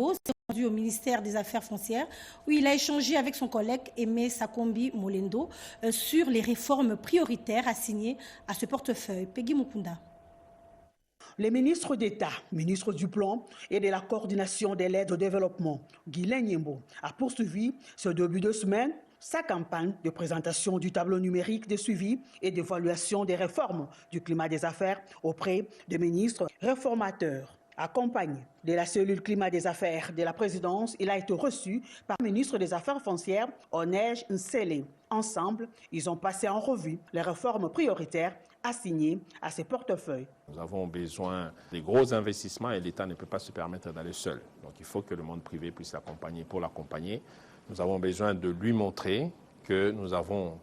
s'est rendu au ministère des Affaires foncières où il a échangé avec son collègue Aimé Sakombi Molendo sur les réformes prioritaires assignées à ce portefeuille. Peggy Mukunda. Les ministres d'État, ministre du Plan et de la coordination de l'aide au développement, Guylain Nyembo, a poursuivi ce début de semaine sa campagne de présentation du tableau numérique de suivi et d'évaluation des réformes du climat des affaires auprès des ministres réformateurs. Accompagné de la cellule climat des affaires de la présidence, il a été reçu par le ministre des Affaires foncières, Onej Nsele. Ensemble, ils ont passé en revue les réformes prioritaires assignées à ces portefeuilles. Nous avons besoin des gros investissements et l'État ne peut pas se permettre d'aller seul. Donc il faut que le monde privé puisse l'accompagner. Pour l'accompagner, nous avons besoin de lui montrer que nous avons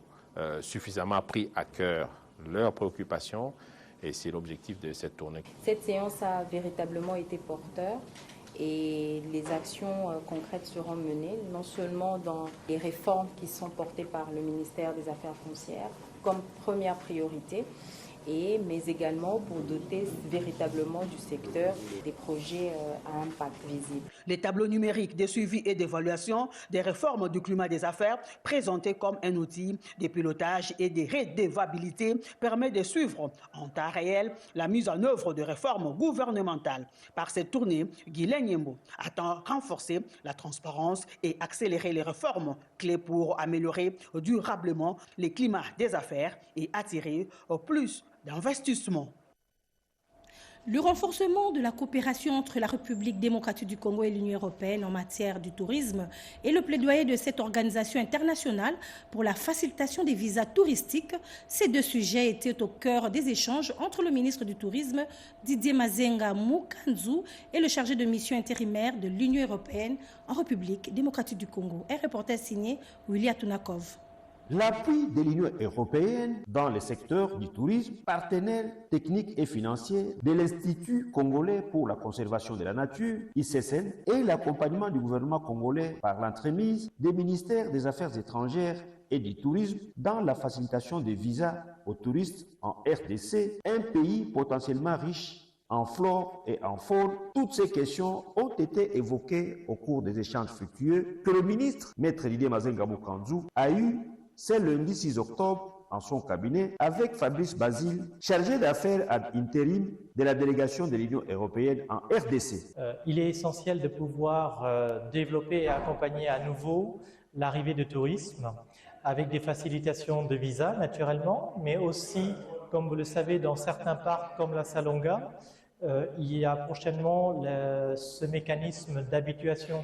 suffisamment pris à cœur leurs préoccupations. Et c'est l'objectif de cette tournée. Cette séance a véritablement été porteur et les actions concrètes seront menées, non seulement dans les réformes qui sont portées par le ministère des Affaires foncières comme première priorité, mais également pour doter véritablement du secteur des projets à impact visible. Les tableaux numériques de suivi et d'évaluation des réformes du climat des affaires, présentés comme un outil de pilotage et de redevabilité, permet de suivre en temps réel la mise en œuvre de réformes gouvernementales. Par cette tournée, Guylain Nyembo attend renforcer la transparence et accélérer les réformes clés pour améliorer durablement le climat des affaires et attirer plus d'investissement. Le renforcement de la coopération entre la République démocratique du Congo et l'Union européenne en matière du tourisme et le plaidoyer de cette organisation internationale pour la facilitation des visas touristiques, ces deux sujets étaient au cœur des échanges entre le ministre du Tourisme Didier Mazenga Mukanzu et le chargé de mission intérimaire de l'Union européenne en République démocratique du Congo. Un reportage signé William Tunakov. L'appui de l'Union européenne dans le secteur du tourisme, partenaire technique et financier de l'Institut congolais pour la conservation de la nature, ICCN, et l'accompagnement du gouvernement congolais par l'entremise des ministères des Affaires étrangères et du tourisme dans la facilitation des visas aux touristes en RDC, un pays potentiellement riche en flore et en faune. Toutes ces questions ont été évoquées au cours des échanges fructueux que le ministre, Maître Didier Mazenga Mukanzu, a eu ce lundi 6 octobre en son cabinet avec Fabrice Basile, chargé d'affaires ad interim de la délégation de l'Union européenne en RDC. Il est essentiel de pouvoir développer et accompagner à nouveau l'arrivée de tourisme avec des facilitations de visa naturellement, mais aussi, comme vous le savez, dans certains parcs comme la Salonga, il y a prochainement ce mécanisme d'habituation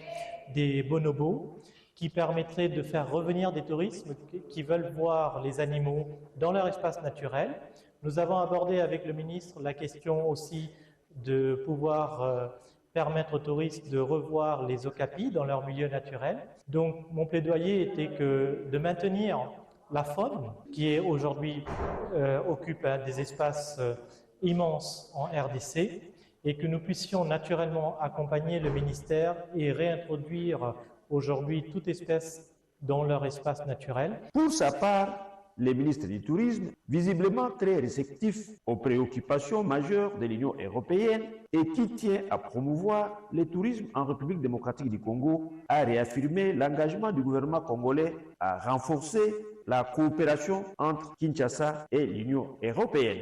des bonobos qui permettrait de faire revenir des touristes qui veulent voir les animaux dans leur espace naturel. Nous avons abordé avec le ministre la question aussi de pouvoir permettre aux touristes de revoir les okapis dans leur milieu naturel. Donc mon plaidoyer était de maintenir la faune qui est aujourd'hui occupe des espaces immenses en RDC et que nous puissions naturellement accompagner le ministère et réintroduire aujourd'hui toute espèce dans leur espace naturel. Pour sa part, le ministre du Tourisme, visiblement très réceptif aux préoccupations majeures de l'Union européenne et qui tient à promouvoir le tourisme en République démocratique du Congo, a réaffirmé l'engagement du gouvernement congolais à renforcer la coopération entre Kinshasa et l'Union européenne.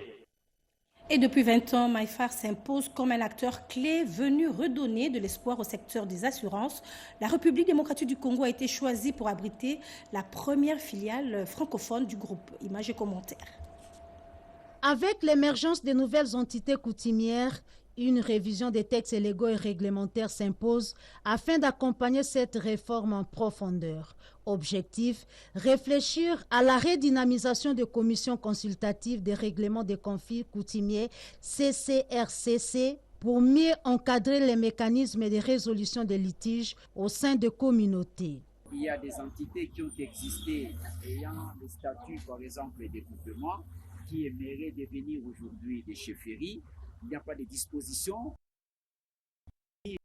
Et depuis 20 ans, Maïfar s'impose comme un acteur clé venu redonner de l'espoir au secteur des assurances. La République démocratique du Congo a été choisie pour abriter la première filiale francophone du groupe. Images et commentaires. Avec l'émergence des nouvelles entités coutumières, une révision des textes légaux et réglementaires s'impose afin d'accompagner cette réforme en profondeur. Objectif, réfléchir à la redynamisation des commissions consultatives des règlements des conflits coutumiers CCRCC pour mieux encadrer les mécanismes de résolution des litiges au sein des communautés. Il y a des entités qui ont existé ayant le statut, par exemple, des groupements qui aimeraient devenir aujourd'hui des chefferies. Il n'y a pas de dispositions qui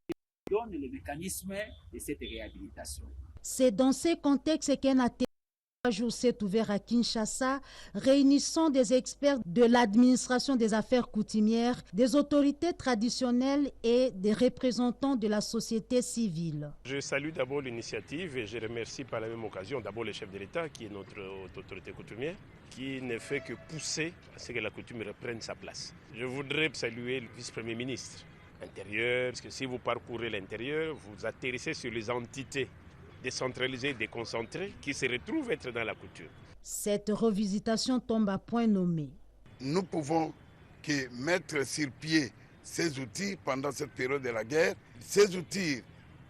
donnent le mécanisme de cette réhabilitation. C'est dans ce contexte qu'un Un jour s'est ouvert à Kinshasa, réunissant des experts de l'administration des affaires coutumières, des autorités traditionnelles et des représentants de la société civile. Je salue d'abord l'initiative et je remercie par la même occasion d'abord le chef de l'État qui est notre autorité coutumière, qui ne fait que pousser à ce que la coutume reprenne sa place. Je voudrais saluer le vice-premier ministre intérieur, parce que si vous parcourez l'intérieur, vous atterrissez sur les entités décentralisées, déconcentrées, qui se retrouvent être dans la couture. Cette revisitation tombe à point nommé. Nous pouvons que mettre sur pied ces outils pendant cette période de la guerre. Ces outils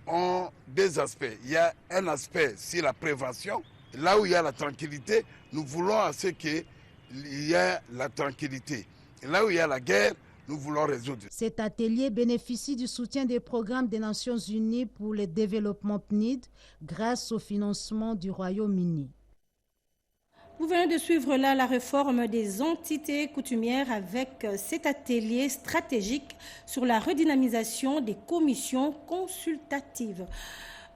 ont des aspects. Il y a un aspect sur la prévention. Là où il y a la tranquillité, nous voulons à ce qu'il y ait la tranquillité. Et là où il y a la guerre, nous voulons résoudre. Cet atelier bénéficie du soutien des programmes des Nations Unies pour le développement PNID grâce au financement du Royaume-Uni. Vous venez de suivre là la réforme des entités coutumières avec cet atelier stratégique sur la redynamisation des commissions consultatives.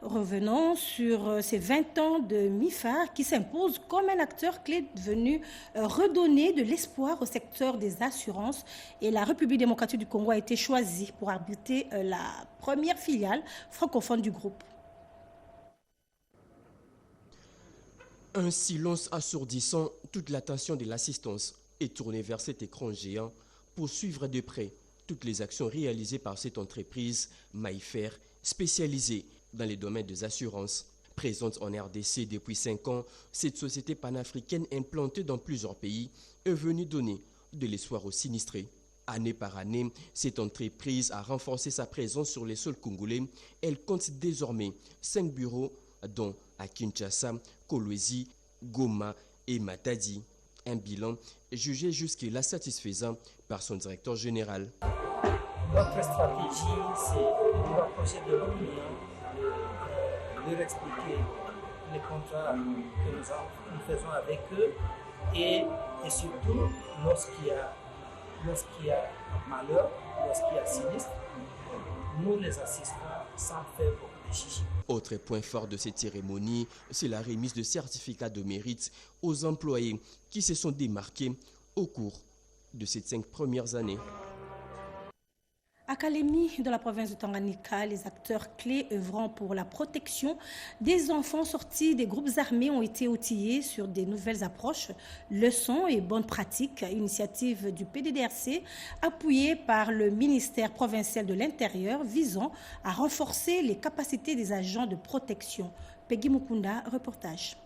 Revenons sur ces 20 ans de MIFAR qui s'impose comme un acteur clé venu redonner de l'espoir au secteur des assurances. Et la République démocratique du Congo a été choisie pour abriter la première filiale francophone du groupe. Un silence assourdissant, toute l'attention de l'assistance est tournée vers cet écran géant pour suivre de près toutes les actions réalisées par cette entreprise Maïfer spécialisée dans les domaines des assurances. Présente en RDC depuis 5 ans, cette société panafricaine implantée dans plusieurs pays est venue donner de l'espoir aux sinistrés. Année par année, cette entreprise a renforcé sa présence sur les sols congolais. Elle compte désormais 5 bureaux, dont à Kinshasa, Kolwezi, Goma et Matadi. Un bilan jugé jusque-là satisfaisant par son directeur général. Notre stratégie, c'est de nous rapprocher de nos clients, de leur expliquer les contrats que nous faisons avec eux et surtout lorsqu'il y a malheur, lorsqu'il y a sinistre, nous les assistons sans faire beaucoup de chichi. Autre point fort de cette cérémonie, c'est la remise de certificats de mérite aux employés qui se sont démarqués au cours de ces 5 premières années. À Kalemi, dans la province de Tanganyika, les acteurs clés œuvrant pour la protection des enfants sortis des groupes armés ont été outillés sur des nouvelles approches, leçons et bonnes pratiques. Initiative du PDDRC appuyée par le ministère provincial de l'Intérieur visant à renforcer les capacités des agents de protection. Peggy Mukunda, reportage.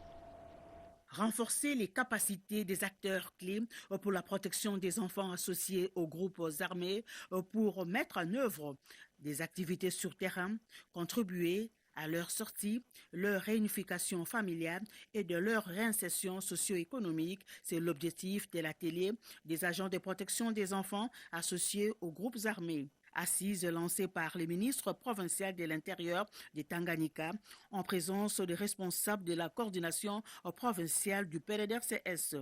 Renforcer les capacités des acteurs clés pour la protection des enfants associés aux groupes armés pour mettre en œuvre des activités sur terrain, contribuer à leur sortie, leur réunification familiale et de leur réinsertion socio-économique. C'est l'objectif de l'atelier des agents de protection des enfants associés aux groupes armés. Assise lancée par le ministre provincial de l'Intérieur de Tanganyika en présence des responsables de la coordination provinciale du PDDRCS.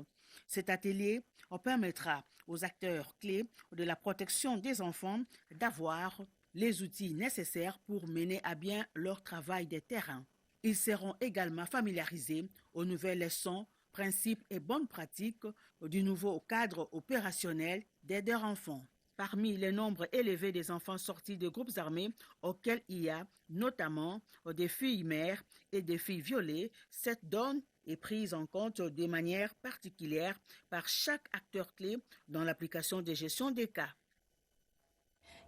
Cet atelier permettra aux acteurs clés de la protection des enfants d'avoir les outils nécessaires pour mener à bien leur travail de terrain. Ils seront également familiarisés aux nouvelles leçons, principes et bonnes pratiques du nouveau cadre opérationnel d'aideurs enfants. Parmi les nombres élevés des enfants sortis de groupes armés, auxquels il y a notamment des filles mères et des filles violées, cette donne est prise en compte de manière particulière par chaque acteur clé dans l'application de gestion des cas.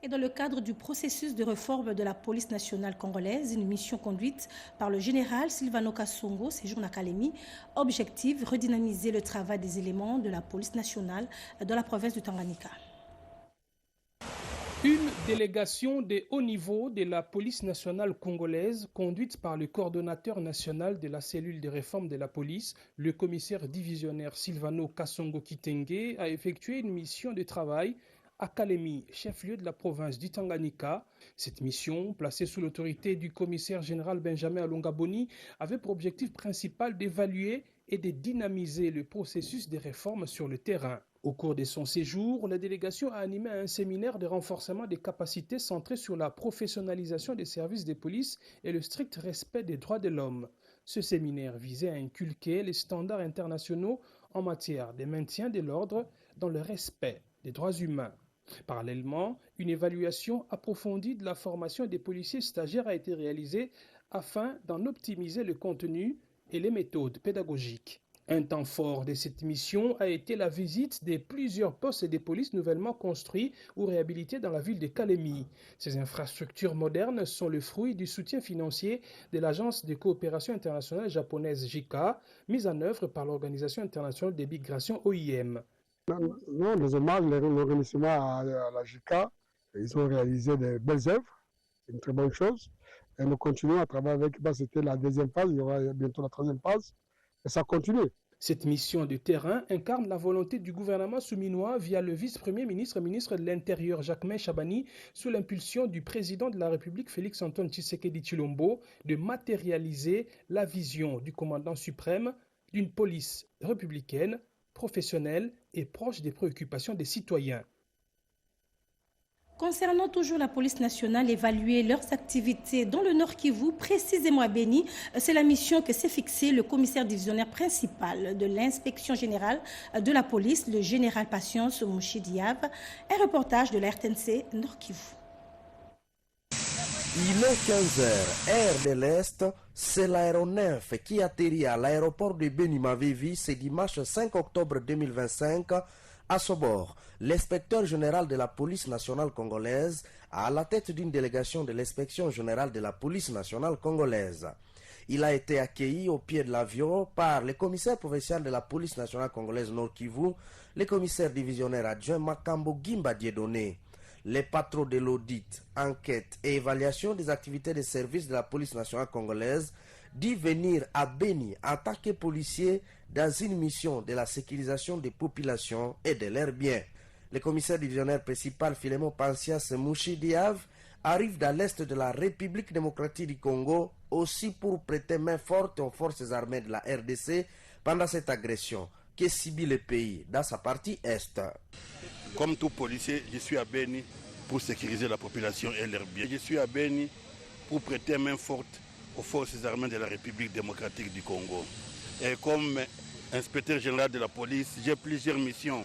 Et dans le cadre du processus de réforme de la police nationale congolaise, une mission conduite par le général Silvano Kasongo séjourne à Kalemi. Objectif, redynamiser le travail des éléments de la police nationale dans la province du Tanganyika. Une délégation de haut niveau de la police nationale congolaise, conduite par le coordonnateur national de la cellule de réforme de la police, le commissaire divisionnaire Silvano Kasongo Kitenge, a effectué une mission de travail à Kalemi, chef-lieu de la province du Tanganyika. Cette mission, placée sous l'autorité du commissaire général Benjamin Alongaboni, avait pour objectif principal d'évaluer et de dynamiser le processus des réformes sur le terrain. Au cours de son séjour, la délégation a animé un séminaire de renforcement des capacités centré sur la professionnalisation des services de police et le strict respect des droits de l'homme. Ce séminaire visait à inculquer les standards internationaux en matière de maintien de l'ordre dans le respect des droits humains. Parallèlement, une évaluation approfondie de la formation des policiers stagiaires a été réalisée afin d'en optimiser le contenu et les méthodes pédagogiques. Un temps fort de cette mission a été la visite de plusieurs postes de police nouvellement construits ou réhabilités dans la ville de Kalemi. Ces infrastructures modernes sont le fruit du soutien financier de l'Agence de coopération internationale japonaise JICA, mise en œuvre par l'Organisation internationale des migrations OIM. Non, deuxièmement, l'organisation à la JICA, ils ont réalisé de belles œuvres, c'est une très bonne chose. Et nous continuons à travailler avec, c'était la deuxième phase, il y aura bientôt la troisième phase. Et ça continue. Cette mission de terrain incarne la volonté du gouvernement souminois via le vice-premier ministre, ministre de l'Intérieur Jacquemain Chabani, sous l'impulsion du président de la République Félix-Antoine Tshisekedi Tshilombo, de matérialiser la vision du commandant suprême d'une police républicaine, professionnelle et proche des préoccupations des citoyens. Concernant toujours la police nationale, évaluer leurs activités dans le Nord Kivu, précisément à Béni, c'est la mission que s'est fixée le commissaire divisionnaire principal de l'inspection générale de la police, le général Patience Mouchidiav. Un reportage de la RTNC Nord Kivu. Il est 15h, heure de l'Est, c'est l'aéronef qui atterrit à l'aéroport de Béni-Mavévi ce dimanche 5 octobre 2025. À ce bord, l'inspecteur général de la police nationale congolaise à la tête d'une délégation de l'inspection générale de la police nationale congolaise. Il a été accueilli au pied de l'avion par le commissaire provincial de la police nationale congolaise Nord Kivu, le commissaire divisionnaire adjoint Makambo Gimba Dieudonné. Les patrons de l'audit, enquête et évaluation des activités de service de la police nationale congolaise dit venir à Béni en tant que policier dans une mission de la sécurisation des populations et de leurs biens. Le commissaire divisionnaire principal Philémon Pansias Mouchidiav arrive dans l'est de la République démocratique du Congo aussi pour prêter main forte aux forces armées de la RDC pendant cette agression qui subit le pays dans sa partie est. Comme tout policier, je suis à Béni pour sécuriser la population et leurs biens. Je suis à Béni pour prêter main forte aux forces armées de la République démocratique du Congo. Et comme inspecteur général de la police, j'ai plusieurs missions.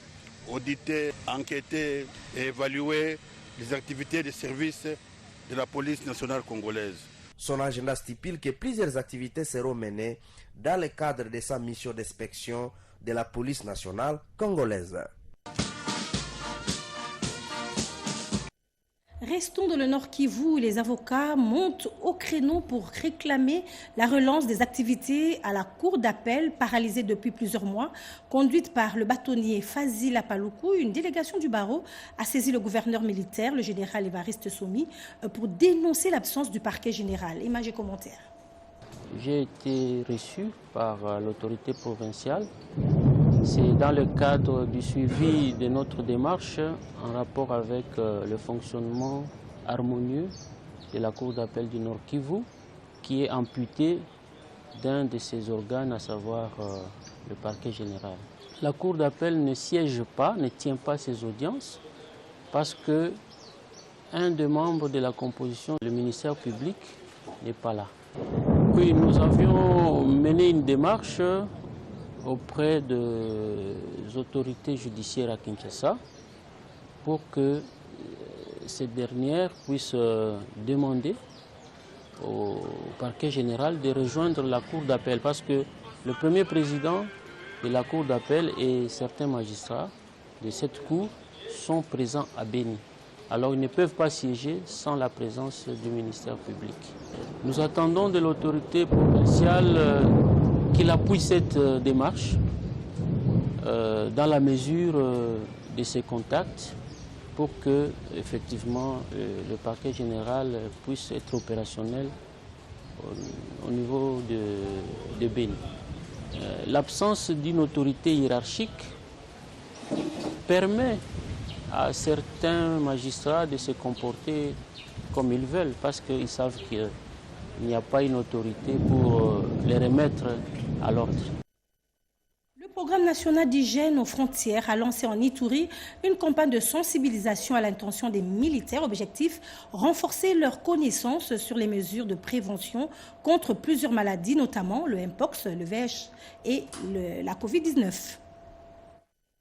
Auditer, enquêter et évaluer les activités de service de la police nationale congolaise. Son agenda stipule que plusieurs activités seront menées dans le cadre de sa mission d'inspection de la police nationale congolaise. Restons dans le Nord Kivu où les avocats montent au créneau pour réclamer la relance des activités à la cour d'appel paralysée depuis plusieurs mois. Conduite par le bâtonnier Fazil Apaloukou, une délégation du barreau a saisi le gouverneur militaire, le général Évariste Somi, pour dénoncer l'absence du parquet général. Images et commentaires. J'ai été reçu par l'autorité provinciale. C'est dans le cadre du suivi de notre démarche en rapport avec le fonctionnement harmonieux de la Cour d'appel du Nord Kivu, qui est amputée d'un de ses organes, à savoir le parquet général. La Cour d'appel ne siège pas, ne tient pas ses audiences, parce que un des membres de la composition, le ministère public, n'est pas là. Oui, nous avions mené une démarche auprès des autorités judiciaires à Kinshasa pour que ces dernières puissent demander au parquet général de rejoindre la cour d'appel parce que le premier président de la cour d'appel et certains magistrats de cette cour sont présents à Béni. Alors ils ne peuvent pas siéger sans la présence du ministère public. Nous attendons de l'autorité provinciale qu'il appuie cette démarche dans la mesure de ses contacts pour que effectivement le parquet général puisse être opérationnel au niveau de Béni. L'absence d'une autorité hiérarchique permet à certains magistrats de se comporter comme ils veulent parce qu'ils savent qu'il n'y a pas une autorité pour les remettre à l'ordre. Le Le Programme national d'hygiène aux frontières a lancé en Ituri une campagne de sensibilisation à l'intention des militaires. Objectif, renforcer leur connaissance sur les mesures de prévention contre plusieurs maladies, notamment le Mpox, le VIH et la Covid-19.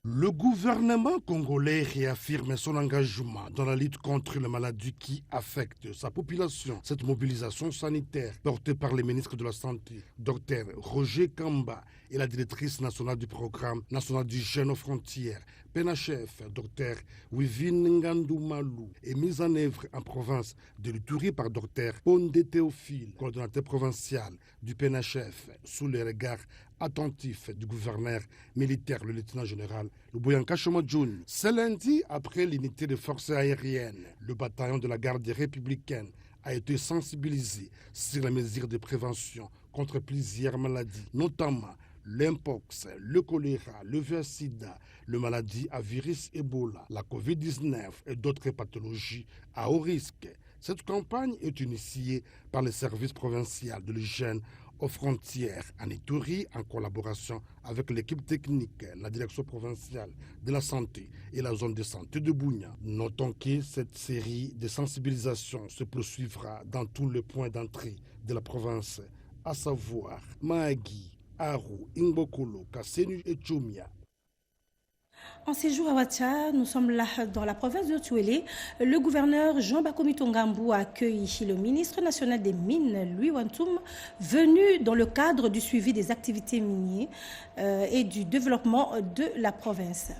Le gouvernement congolais réaffirme son engagement dans la lutte contre les maladies qui affectent sa population. Cette mobilisation sanitaire portée par le ministre de la Santé, Dr Roger Kamba, et la directrice nationale du programme national d'hygiène aux frontières, PNHF, Dr Wivine Ngandou Malou, est mise en œuvre en province de l'Ituri par Dr Pondé Théophile, coordonnateur provincial du PNHF, sous le regard attentif du gouverneur militaire, le lieutenant-général Luboyanka Chomadjouni. Ce lundi, après l'unité des forces aériennes, le bataillon de la garde républicaine a été sensibilisé sur les mesures de prévention contre plusieurs maladies, notamment l'Mpox, le choléra, le VIH-Sida, le maladie à virus Ebola, la Covid-19 et d'autres pathologies à haut risque. Cette campagne est initiée par le service provincial de l'hygiène aux frontières en Ituri, en collaboration avec l'équipe technique, la direction provinciale de la santé et la zone de santé de Bunia. Notons que cette série de sensibilisation se poursuivra dans tous les points d'entrée de la province, à savoir Mahagi, Aru, Ingbokolo, Kassenu et Tchomia. En séjour à Ouacha, nous sommes là dans la province de Tuélé. Le gouverneur Jean Bakomi Tongambou a accueilli le ministre national des Mines, Louis Wantoum, venu dans le cadre du suivi des activités minières et du développement de la province.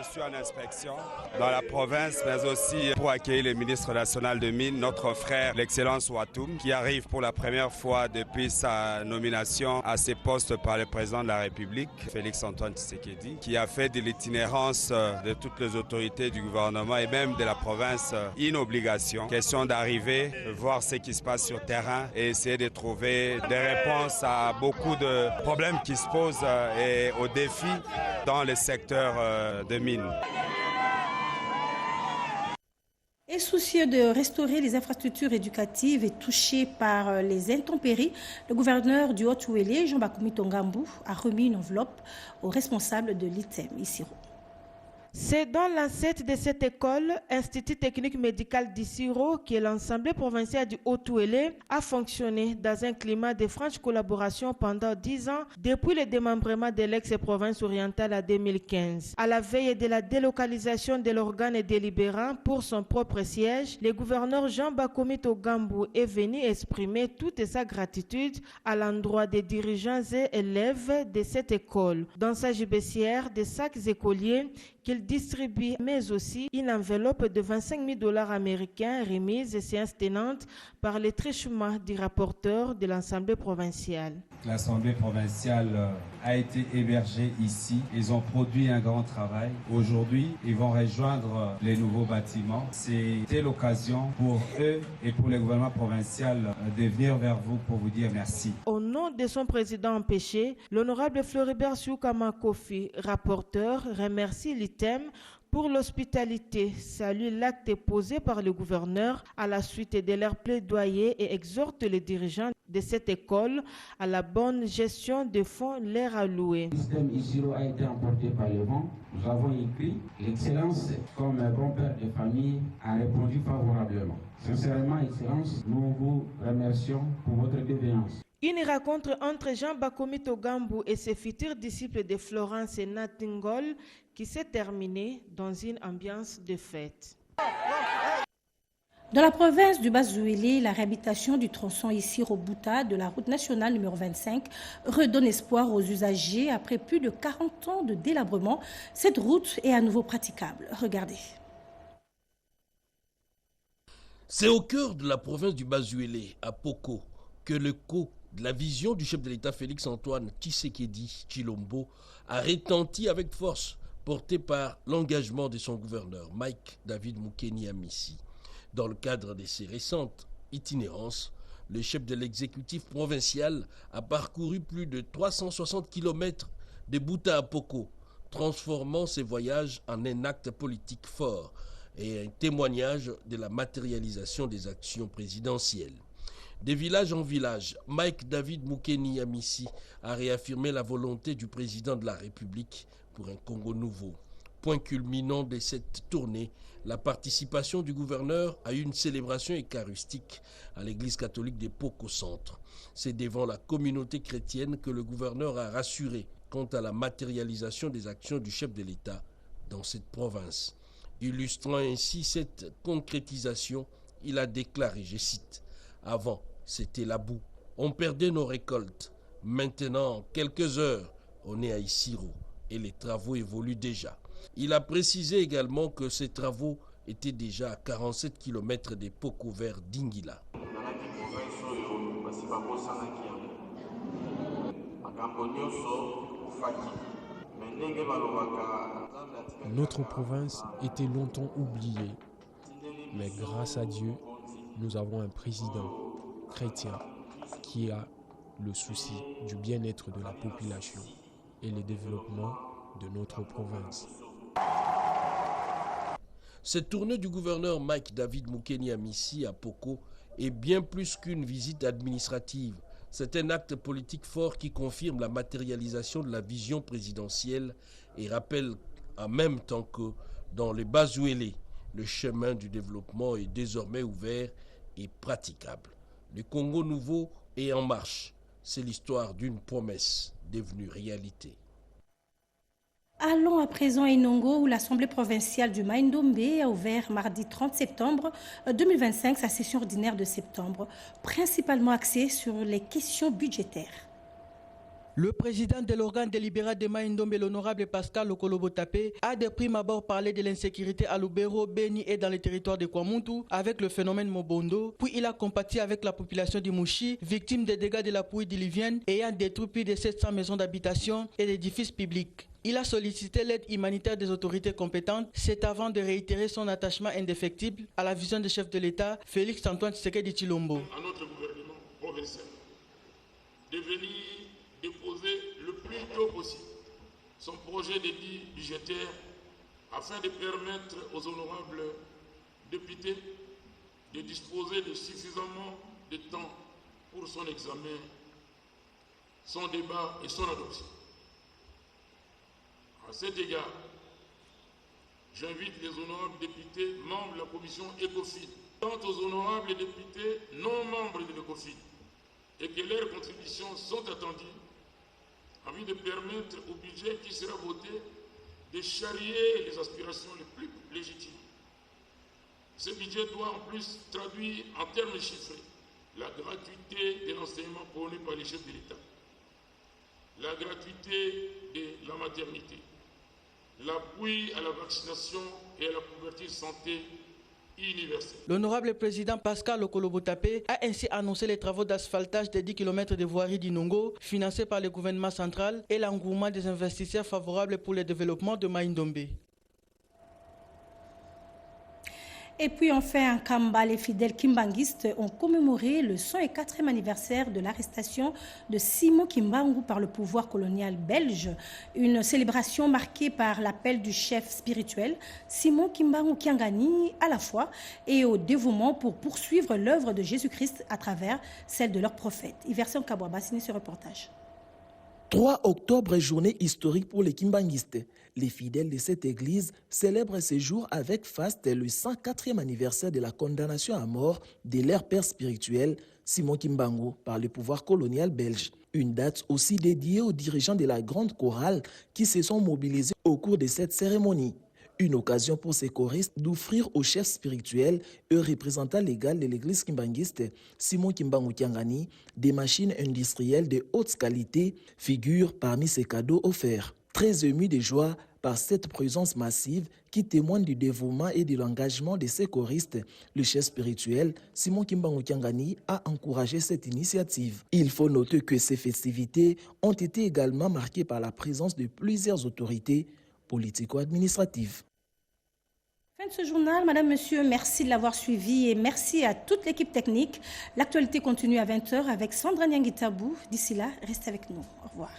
Je suis en inspection dans la province, mais aussi pour accueillir le ministre national de Mines, notre frère, l'excellence Watoum, qui arrive pour la première fois depuis sa nomination à ces postes par le président de la République, Félix-Antoine Tshisekedi, qui a fait de l'itinérance de toutes les autorités du gouvernement et même de la province une obligation. Question d'arriver, voir ce qui se passe sur le terrain et essayer de trouver des réponses à beaucoup de problèmes qui se posent et aux défis dans le secteur de mines. Et soucieux de restaurer les infrastructures éducatives et touchées par les intempéries, le gouverneur du Haut-Ouélé, Jean Bakomi Tongambou, a remis une enveloppe aux responsables de l'ITEM, Isiro. C'est dans l'ancêtre de cette école, Institut technique médical d'Issiro, que l'Assemblée provinciale du Haut-Ouélé a fonctionné dans un climat de franche collaboration pendant 10 ans depuis le démembrement de l'ex-province orientale en 2015. À la veille de la délocalisation de l'organe délibérant pour son propre siège, le gouverneur Jean Bakomi Tongambou est venu exprimer toute sa gratitude à l'endroit des dirigeants et élèves de cette école. Dans sa gibecière, des sacs écoliers qu'il distribue, mais aussi une enveloppe de 25 000 $ américains remise et séance tenante par le truchement du rapporteur de l'Assemblée provinciale. L'Assemblée provinciale a été hébergée ici. Ils ont produit un grand travail. Aujourd'hui, ils vont rejoindre les nouveaux bâtiments. C'était l'occasion pour eux et pour le gouvernement provincial de venir vers vous pour vous dire merci. Au nom de son président empêché, l'honorable Floribert Soukama Kofi, rapporteur, remercie l'ITEM pour l'hospitalité, salue l'acte posé par le gouverneur à la suite de leur plaidoyer et exhorte les dirigeants de cette école à la bonne gestion des fonds leur alloués. Le système Isiro a été emporté par le vent. Nous avons écrit, l'Excellence, comme un bon père de famille, a répondu favorablement. Sincèrement, Excellence, nous vous remercions pour votre bienveillance. Une rencontre entre Jean Bakomi Tongambou et ses futurs disciples de Florence et Nightingale qui s'est terminée dans une ambiance de fête. Dans la province du Bas-Ouélé, la réhabilitation du tronçon Issiro-Bouta de la route nationale numéro 25 redonne espoir aux usagers. Après plus de 40 ans de délabrement, cette route est à nouveau praticable. Regardez. C'est au cœur de la province du Bas-Ouélé, à Poko, que le co de la vision du chef de l'État Félix-Antoine Tshisekedi Tshilombo a retenti avec force, porté par l'engagement de son gouverneur, Mike David Moukeni Amissi. Dans le cadre de ses récentes itinérances, le chef de l'exécutif provincial a parcouru plus de 360 km de Bouta à Poko, transformant ses voyages en un acte politique fort et un témoignage de la matérialisation des actions présidentielles. De village en village, Mike David Mukeni Amissi a réaffirmé la volonté du président de la République pour un Congo nouveau. Point culminant de cette tournée, la participation du gouverneur à une célébration eucharistique à l'église catholique de Poko Centre. C'est devant la communauté chrétienne que le gouverneur a rassuré quant à la matérialisation des actions du chef de l'État dans cette province. Illustrant ainsi cette concrétisation, il a déclaré, je cite, « Avant, c'était la boue. On perdait nos récoltes. Maintenant, en quelques heures, on est à Isiro et les travaux évoluent déjà. » Il a précisé également que ces travaux étaient déjà à 47 km des Poko vers Dingila. Notre province était longtemps oubliée, mais grâce à Dieu, nous avons un président chrétien qui a le souci du bien-être de la population et le développement de notre province. Cette tournée du gouverneur Mike David Mukeni Amissi à Poko est bien plus qu'une visite administrative. C'est un acte politique fort qui confirme la matérialisation de la vision présidentielle et rappelle en même temps que dans les Bazuélé, le chemin du développement est désormais ouvert et praticable. Le Congo nouveau est en marche. C'est l'histoire d'une promesse devenue réalité. Allons à présent à Inongo où l'Assemblée provinciale du Mai-Ndombe a ouvert mardi 30 septembre 2025 sa session ordinaire de septembre, principalement axée sur les questions budgétaires. Le président de l'organe délibéré de Mai-Ndombe, l'honorable Pascal Lokolo-Botapé, a de prime abord parlé de l'insécurité à Lubero, Beni et dans les territoires de Kwamuntu avec le phénomène Mobondo, puis il a compati avec la population du Mouchi, victime des dégâts de la pluie diluvienne ayant détruit plus de 700 maisons d'habitation et d'édifices publics. Il a sollicité l'aide humanitaire des autorités compétentes, c'est avant de réitérer son attachement indéfectible à la vision du chef de l'État, Félix Antoine Tshisekedi Tshilombo. À notre gouvernement provincial de venir déposer le plus tôt possible son projet de lit budgétaire afin de permettre aux honorables députés de disposer de suffisamment de temps pour son examen, son débat et son adoption. À cet égard, j'invite les honorables députés membres de la commission ECOFIN, quant aux honorables députés non membres de l'ECOFIN, et que leurs contributions sont attendues afin de permettre au budget qui sera voté de charrier les aspirations les plus légitimes. Ce budget doit en plus traduire en termes chiffrés la gratuité de l'enseignement prôné par les chefs de l'État, la gratuité de la maternité, l'appui à la vaccination et à la couverture santé universelle. L'honorable président Pascal Lokolo-Botapé a ainsi annoncé les travaux d'asphaltage des 10 km de voirie d'Inongo financés par le gouvernement central et l'engouement des investisseurs favorables pour le développement de Mai-Ndombe. Et puis enfin, en Kamba, les fidèles kimbanguistes ont commémoré le 104e anniversaire de l'arrestation de Simon Kimbangu par le pouvoir colonial belge. Une célébration marquée par l'appel du chef spirituel Simon Kimbangu Kiangani à la foi et au dévouement pour poursuivre l'œuvre de Jésus-Christ à travers celle de leur prophète. Iversion Kabouaba signe ce reportage. 3 octobre, journée historique pour les kimbanguistes. Les fidèles de cette église célèbrent ce jour avec faste le 104e anniversaire de la condamnation à mort de leur père spirituel, Simon Kimbangu, par le pouvoir colonial belge. Une date aussi dédiée aux dirigeants de la grande chorale qui se sont mobilisés au cours de cette cérémonie. Une occasion pour ces choristes d'offrir au chef spirituel et au représentant légal de l'église kimbanguiste, Simon Kimbangu Kiangani, des machines industrielles de haute qualité figurent parmi ces cadeaux offerts. Très ému de joie par cette présence massive qui témoigne du dévouement et de l'engagement de ces choristes, le chef spirituel Simon Kimbangu Kiangani a encouragé cette initiative. Il faut noter que ces festivités ont été également marquées par la présence de plusieurs autorités politico-administratives. Fin de ce journal, madame, monsieur, merci de l'avoir suivi et merci à toute l'équipe technique. L'actualité continue à 20h avec Sandra Nyangui Tabou. D'ici là, restez avec nous. Au revoir.